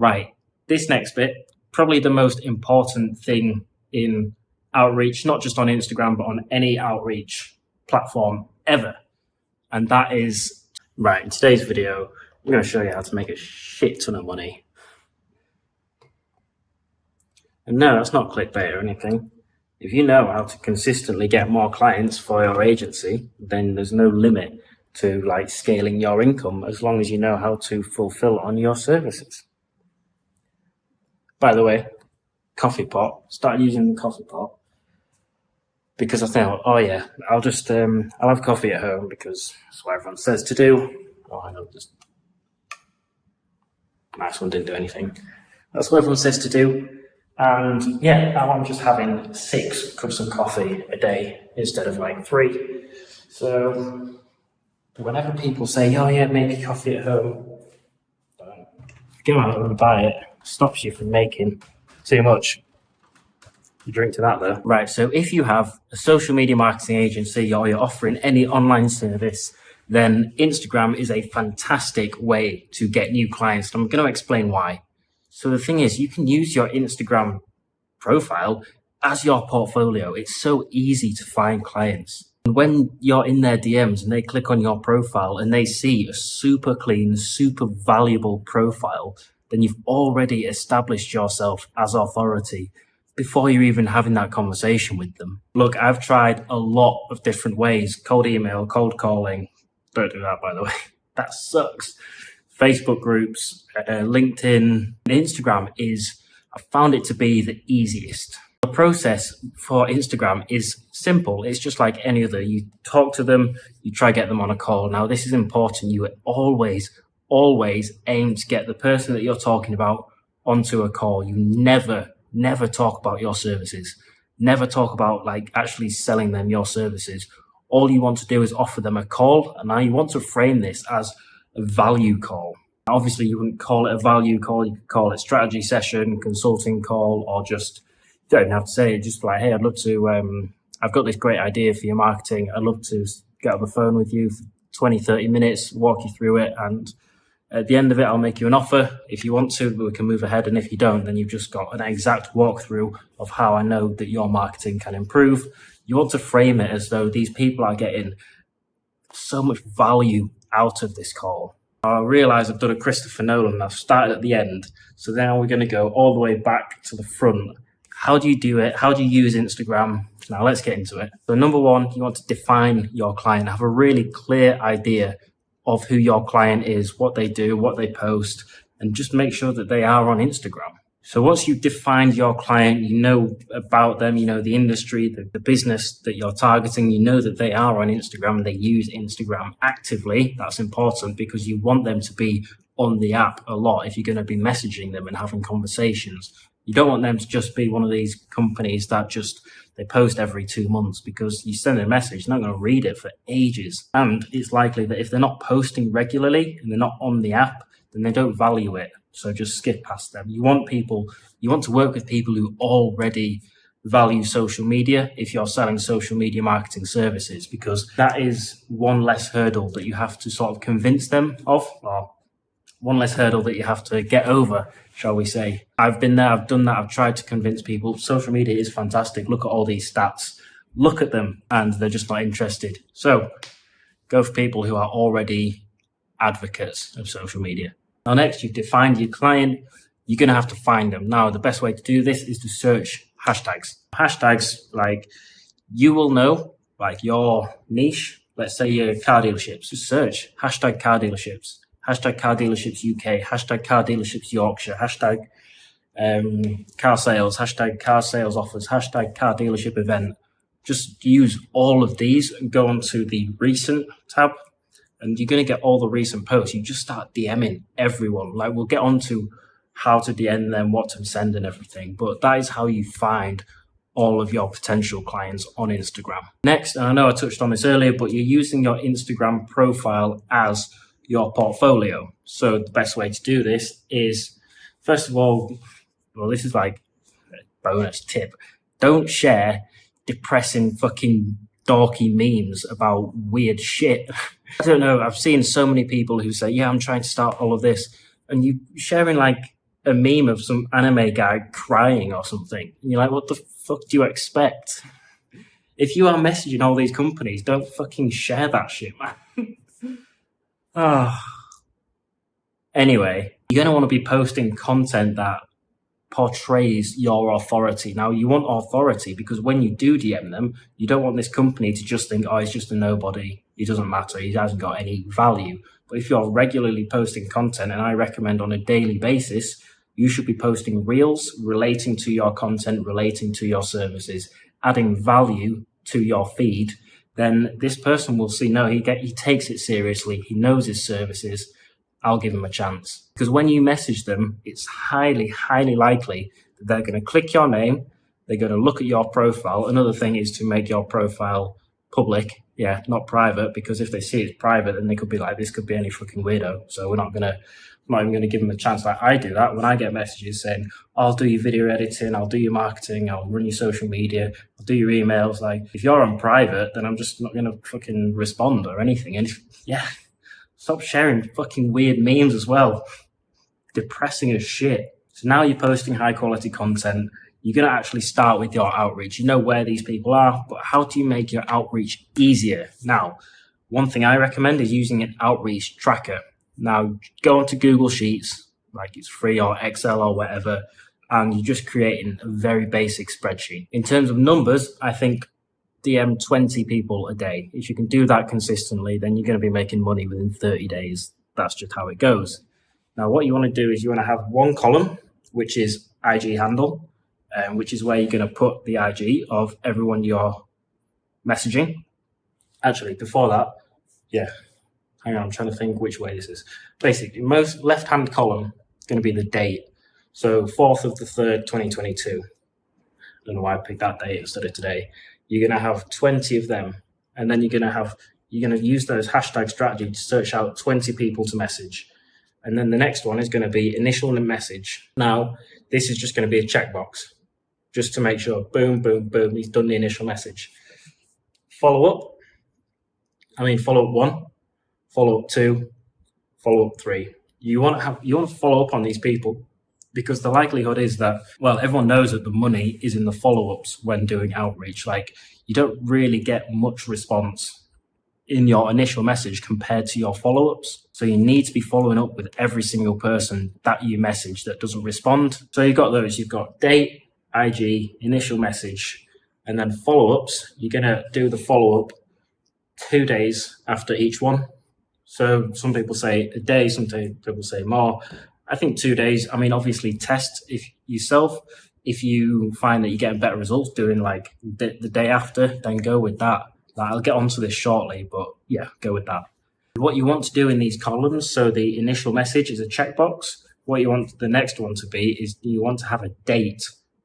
Right, this next bit, probably the most important thing in outreach, not just on Instagram, but on any outreach platform ever. And that is, right, in today's video, I'm going to show you how to make a shit ton of money. And no, that's not clickbait or anything. If you know how to consistently get more clients for your agency, then there's no limit to like scaling your income as long as you know how to fulfill on your services. By the way, coffee pot, started using the coffee pot because I thought, oh yeah, I'll have coffee at home because that's what everyone says to do. Oh, I know, just nice one, didn't do anything. That's what everyone says to do. And yeah, now I'm just having 6 cups of coffee a day instead of like 3. So whenever people say, oh yeah, make coffee at home, don't go out and buy it. Stops you from making too much. You drink to that though. Right, so if you have a social media marketing agency or you're offering any online service, then Instagram is a fantastic way to get new clients. I'm going to explain why. So the thing is, you can use your Instagram profile as your portfolio. It's so easy to find clients. And when you're in their DMs and they click on your profile and they see a super clean, super valuable profile, then you've already established yourself as authority before you're even having that conversation with them. Look, I've tried a lot of different ways. Cold email, cold calling. Don't do that, by the way. That sucks. Facebook groups, LinkedIn, Instagram I found it to be the easiest. The process for Instagram is simple. It's just like any other. You talk to them, you try to get them on a call. Now, this is important. You always aim to get the person that you're talking about onto a call. You never talk about your services. Never talk about like actually selling them your services. All you want to do is offer them a call. And now you want to frame this as a value call. Obviously, you wouldn't call it a value call. You could call it strategy session, consulting call, or just, you don't even have to say it, just like, hey, I'd love to, I've got this great idea for your marketing. I'd love to get on the phone with you for 20, 30 minutes, walk you through it. And at the end of it, I'll make you an offer. If you want to, we can move ahead. And if you don't, then you've just got an exact walkthrough of how I know that your marketing can improve. You want to frame it as though these people are getting so much value out of this call. I realize I've done a Christopher Nolan. I've started at the end. So now we're going to go all the way back to the front. How do you do it? How do you use Instagram? Now let's get into it. So number one, you want to define your client. Have a really clear idea of who your client is, what they do, what they post, and just make sure that they are on Instagram. So once you've defined your client, you know about them, you know the industry, the business that you're targeting, you know that they are on Instagram and they use Instagram actively. That's important because you want them to be on the app a lot if you're going to be messaging them and having conversations. You don't want them to just be one of these companies that they post every 2 months, because you send a message, they're not going to read it for ages. And it's likely that if they're not posting regularly and they're not on the app, then they don't value it. So just skip past them. You want to work with people who already value social media if you're selling social media marketing services, because that is one less hurdle that you have to sort of convince them of, or one less hurdle that you have to get over, shall we say. I've been there, I've done that, I've tried to convince people. Social media is fantastic. Look at all these stats. Look at them, and they're just not interested. So go for people who are already advocates of social media. Now, next, you've defined your client. You're going to have to find them. Now, the best way to do this is to search hashtags. Hashtags, like, you will know, like, your niche. Let's say your car dealerships. Just search hashtag car dealerships, hashtag car dealerships UK, hashtag car dealerships Yorkshire, hashtag car sales, hashtag car sales offers, hashtag car dealership event. Just use all of these and go onto the recent tab. And you're going to get all the recent posts. You just start DMing everyone. Like, we'll get on to how to DM them, what to send and everything. But that is how you find all of your potential clients on Instagram. Next, and I know I touched on this earlier, but you're using your Instagram profile as your portfolio. So the best way to do this is, first of all, well, this is like a bonus tip. Don't share depressing fucking dorky memes about weird shit. I don't know. I've seen so many people who say, yeah, I'm trying to start all of this. And you sharing like a meme of some anime guy crying or something. And you're like, what the fuck do you expect? If you are messaging all these companies, don't fucking share that shit, man. Anyway, you're going to want to be posting content that portrays your authority. Now, you want authority because when you do DM them, you don't want this company to just think, oh, he's just a nobody. He doesn't matter. He hasn't got any value. But if you're regularly posting content, and I recommend on a daily basis, you should be posting reels relating to your content, relating to your services, adding value to your feed, then this person will see, no, he takes it seriously. He knows his services. I'll give him a chance. Because when you message them, it's highly, highly likely that they're going to click your name. They're going to look at your profile. Another thing is to make your profile public. Yeah, not private, because if they see it's private, then they could be like, this could be any fucking weirdo. So we're not even going to give them a chance. Like I do that when I get messages saying, I'll do your video editing, I'll do your marketing, I'll run your social media, I'll do your emails. Like if you're on private, then I'm just not going to fucking respond or anything. And stop sharing fucking weird memes as well. Depressing as shit. So now you're posting high quality content. You're going to actually start with your outreach. You know where these people are, but how do you make your outreach easier? Now, one thing I recommend is using an outreach tracker. Now, go onto Google Sheets, like it's free, or Excel or whatever, and you're just creating a very basic spreadsheet. In terms of numbers, I think DM 20 people a day. If you can do that consistently, then you're going to be making money within 30 days. That's just how it goes. Now, what you want to do is you want to have one column, which is IG handle, which is where you're going to put the IG of everyone you're messaging. Actually, before that, hang on, I'm trying to think which way this is. Basically, most left-hand column is going to be the date. So 4th of the 3rd, 2022. I don't know why I picked that date instead of today. You're going to have 20 of them. And then you're going to use those hashtag strategy to search out 20 people to message. And then the next one is going to be initial message. Now, this is just going to be a checkbox, just to make sure, boom, boom, boom, he's done the initial message. Follow up 1, follow up 2, follow up 3. You want to follow up on these people because the likelihood is that, well, everyone knows that the money is in the follow-ups when doing outreach. Like you don't really get much response in your initial message compared to your follow-ups. So you need to be following up with every single person that you message that doesn't respond. So you've got those, you've got date, IG, initial message, and then follow-ups. You're going to do the follow-up 2 days after each one. So some people say a day, some people say more. I think 2 days. I mean, obviously test yourself. If you find that you're getting better results doing like the day after, then go with that. I'll get onto this shortly, but yeah, go with that. What you want to do in these columns, so the initial message is a checkbox. What you want the next one to be is you want to have a date,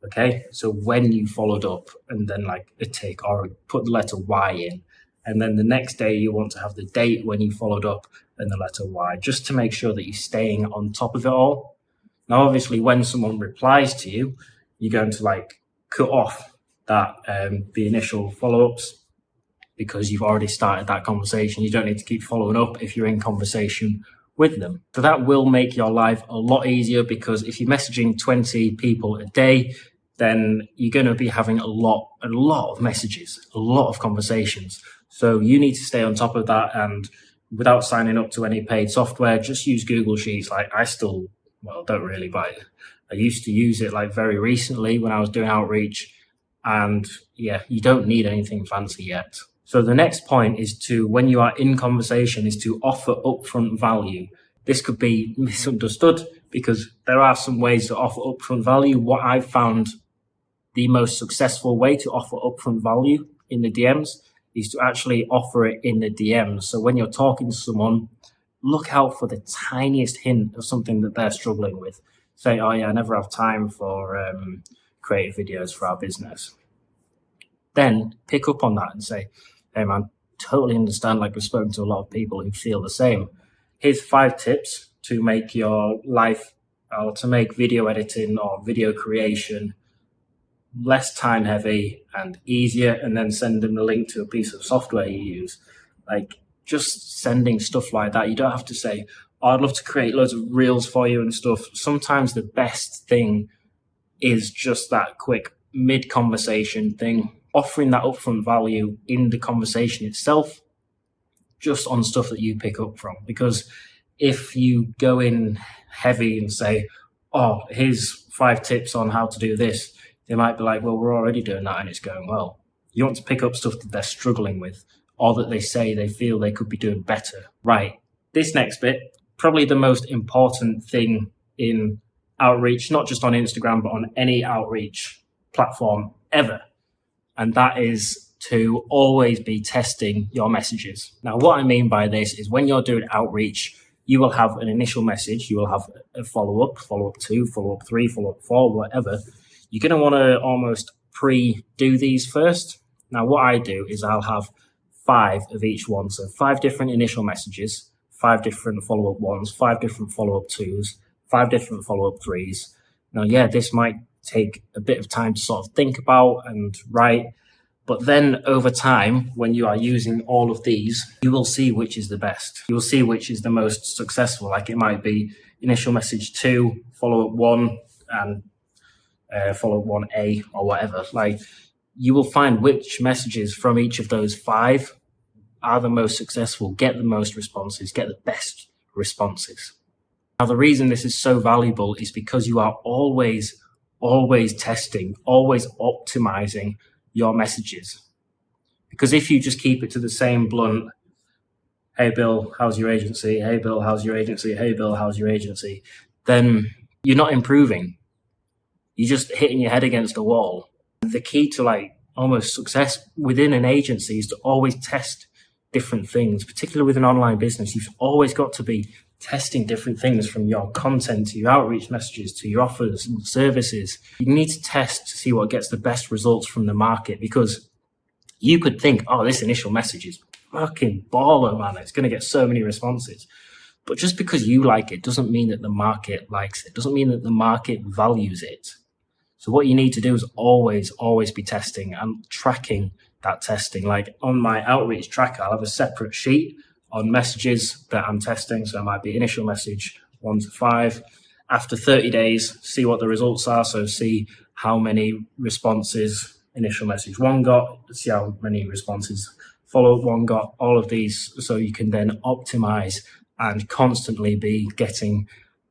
okay? So when you followed up and then like a tick or put the letter Y in. And then the next day you want to have the date when you followed up and the letter Y, just to make sure that you're staying on top of it all. Now, obviously, when someone replies to you, you're going to like cut off that the initial follow-ups, because you've already started that conversation. You don't need to keep following up if you're in conversation with them. So that will make your life a lot easier, because if you're messaging 20 people a day, then you're going to be having a lot of messages, a lot of conversations. So you need to stay on top of that, and without signing up to any paid software, just use Google Sheets. Like I still, don't really, but I used to use it like very recently when I was doing outreach. And yeah, you don't need anything fancy yet. So the next point is to, when you are in conversation, is to offer upfront value. This could be misunderstood because there are some ways to offer upfront value. What I've found the most successful way to offer upfront value in the DMs is to actually offer it in the DMs. So when you're talking to someone, look out for the tiniest hint of something that they're struggling with. Say, oh yeah, I never have time for creative videos for our business. Then pick up on that and say, hey man, totally understand, like we've spoken to a lot of people who feel the same. Here's 5 tips to make your life, or to make video editing or video creation less time heavy and easier, and then send them the link to a piece of software you use. Like just sending stuff like that. You don't have to say, I'd love to create loads of reels for you and stuff. Sometimes the best thing is just that quick mid-conversation thing, offering that upfront value in the conversation itself, just on stuff that you pick up from. Because if you go in heavy and say, oh, here's 5 tips on how to do this, they might be like, well, we're already doing that and it's going well. You want to pick up stuff that they're struggling with, or that they say they feel they could be doing better. Right, this next bit, probably the most important thing in outreach, not just on Instagram, but on any outreach platform ever. And that is to always be testing your messages. Now, what I mean by this is when you're doing outreach, you will have an initial message, you will have a follow-up, follow-up 2, follow-up 3, follow-up 4, whatever. You're going to want to almost pre-do these first. Now, what I do is I'll have 5 of each one. So 5 different initial messages, 5 different follow-up 1s, 5 different follow-up 2s, 5 different follow-up 3s. Now, yeah, this might take a bit of time to sort of think about and write. But then over time, when you are using all of these, you will see which is the best. You will see which is the most successful. Like it might be initial message 2, follow-up 1, and follow-up 1A or whatever. Like you will find which messages from each of those 5 are the most successful, get the most responses, get the best responses. Now, the reason this is so valuable is because you are always testing, always optimizing your messages. Because if you just keep it to the same blunt, hey Bill, how's your agency? Hey Bill, how's your agency? Hey Bill, how's your agency? Then you're not improving. You're just hitting your head against a wall. The key to like almost success within an agency is to always test different things, particularly with an online business. You've always got to be testing different things, from your content to your outreach messages to your offers and services. You need to test to see what gets the best results from the market, because you could think, oh, this initial message is fucking baller, man. It's going to get so many responses. But just because you like it doesn't mean that the market likes it. Doesn't mean that the market values it. So what you need to do is always be testing and tracking that testing. Like on my outreach tracker, I'll have a separate sheet on messages that I'm testing. So it might be initial message 1 to 5. After 30 days, see what the results are. So see how many responses initial message 1 got, see how many responses follow-up 1 got, all of these. So you can then optimize and constantly be getting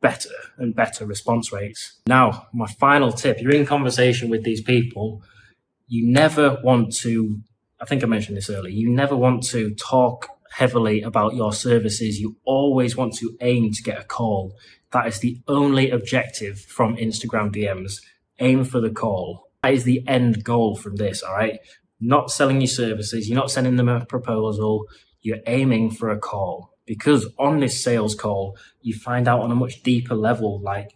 better and better response rates. Now, my final tip, you're in conversation with these people, you never want to, I think I mentioned this earlier, you never want to talk heavily about your services. You always want to aim to get a call. That is the only objective from Instagram DMs. Aim for the call. That is the end goal from this, all right? Not selling your services. You're not sending them a proposal. You're aiming for a call. Because on this sales call, you find out on a much deeper level, like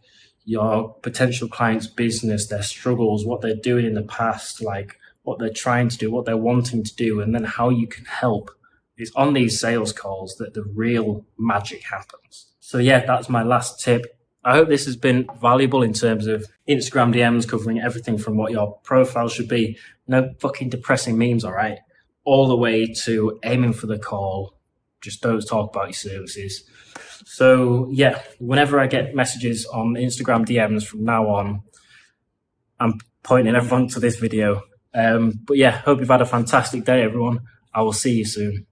your potential client's business, their struggles, what they're doing in the past, like what they're trying to do, what they're wanting to do, and then how you can help. It's on these sales calls that the real magic happens. So yeah, that's my last tip. I hope this has been valuable in terms of Instagram DMs, covering everything from what your profile should be. No fucking depressing memes, all right? All the way to aiming for the call. Just don't talk about your services. So yeah, whenever I get messages on Instagram DMs from now on, I'm pointing everyone to this video. But yeah, hope you've had a fantastic day, everyone. I will see you soon.